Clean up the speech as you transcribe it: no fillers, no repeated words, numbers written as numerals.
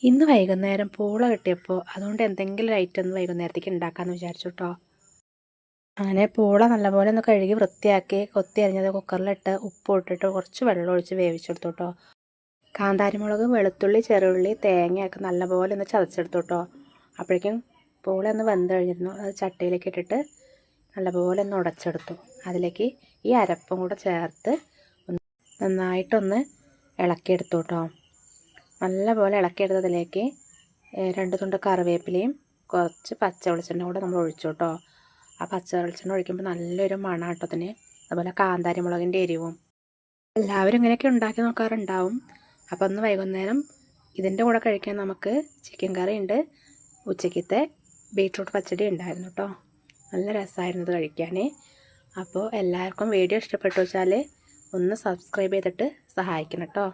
ഇന്ന് വൈകുന്നേരം പൂള കിട്ടിയപ്പോൾ അതുകൊണ്ട് എന്തെങ്കിലും ഒരു ഐറ്റം ഒന്ന് വൈകുന്നേരത്തേക്ക് ഉണ്ടാക്കാമെന്ന് വിചാരിച്ചു കേട്ടോ. അങ്ങനെ പൂള നല്ലപോലെ ഒന്ന് കഴുകി വൃത്തിയാക്കി കൊത്തി അരിഞ്ഞത് കുക്കറിലിട്ട് ഉപ്പ് ഇട്ടിട്ട് കുറച്ച് വെള്ളം ഒഴിച്ച് വേവിച്ചെടുത്തു കേട്ടോ. കാന്താരിമുളക്, വെളുത്തുള്ളി, ചെറുള്ളി, തേങ്ങയൊക്കെ നല്ലപോലെ ഒന്ന് ചതച്ചെടുത്തു കേട്ടോ. അപ്പോഴേക്കും പൂള ഒന്ന് വെന്ത് കഴിഞ്ഞിരുന്നു. അത് ചട്ടിയിലേക്ക് ഇട്ടിട്ട് നല്ലപോലെ ഒന്ന് ഉടച്ചെടുത്തു. അതിലേക്ക് ഈ അരപ്പും കൂടെ ചേർത്ത് നന്നായിട്ടൊന്ന് ഇളക്കിയെടുത്തു കേട്ടോ. നല്ലപോലെ ഇളക്കിയെടുത്തതിലേക്ക് 2 തുണ്ട് കറിവേപ്പിലയും കുറച്ച് പച്ച വെളിച്ചെണ്ണ കൂടെ നമ്മൾ ഒഴിച്ചു കേട്ടോ. ആ പച്ച വെളിച്ചെണ്ണ ഒഴിക്കുമ്പോൾ നല്ലൊരു മണാട്ടത്തിന്, അതുപോലെ കാന്താരി മുളകിൻ്റെ എരിവും. എല്ലാവരും ഇങ്ങനെയൊക്കെ ഉണ്ടാക്കി നോക്കാറുണ്ടാവും. അപ്പോൾ ഒന്ന് വൈകുന്നേരം ഇതിൻ്റെ കൂടെ കഴിക്കാൻ നമുക്ക് ചിക്കൻ കറി ഉണ്ട്, ഉച്ചയ്ക്കത്തെ ബീട്രൂട്ട് പച്ചടി ഉണ്ടായിരുന്നു കേട്ടോ. നല്ല രസമായിരുന്നു ഇത് കഴിക്കാൻ. അപ്പോൾ എല്ലാവർക്കും വീഡിയോ ഇഷ്ടപ്പെട്ടു വെച്ചാൽ ഒന്ന് സബ്സ്ക്രൈബ് ചെയ്തിട്ട് സഹായിക്കണം കേട്ടോ.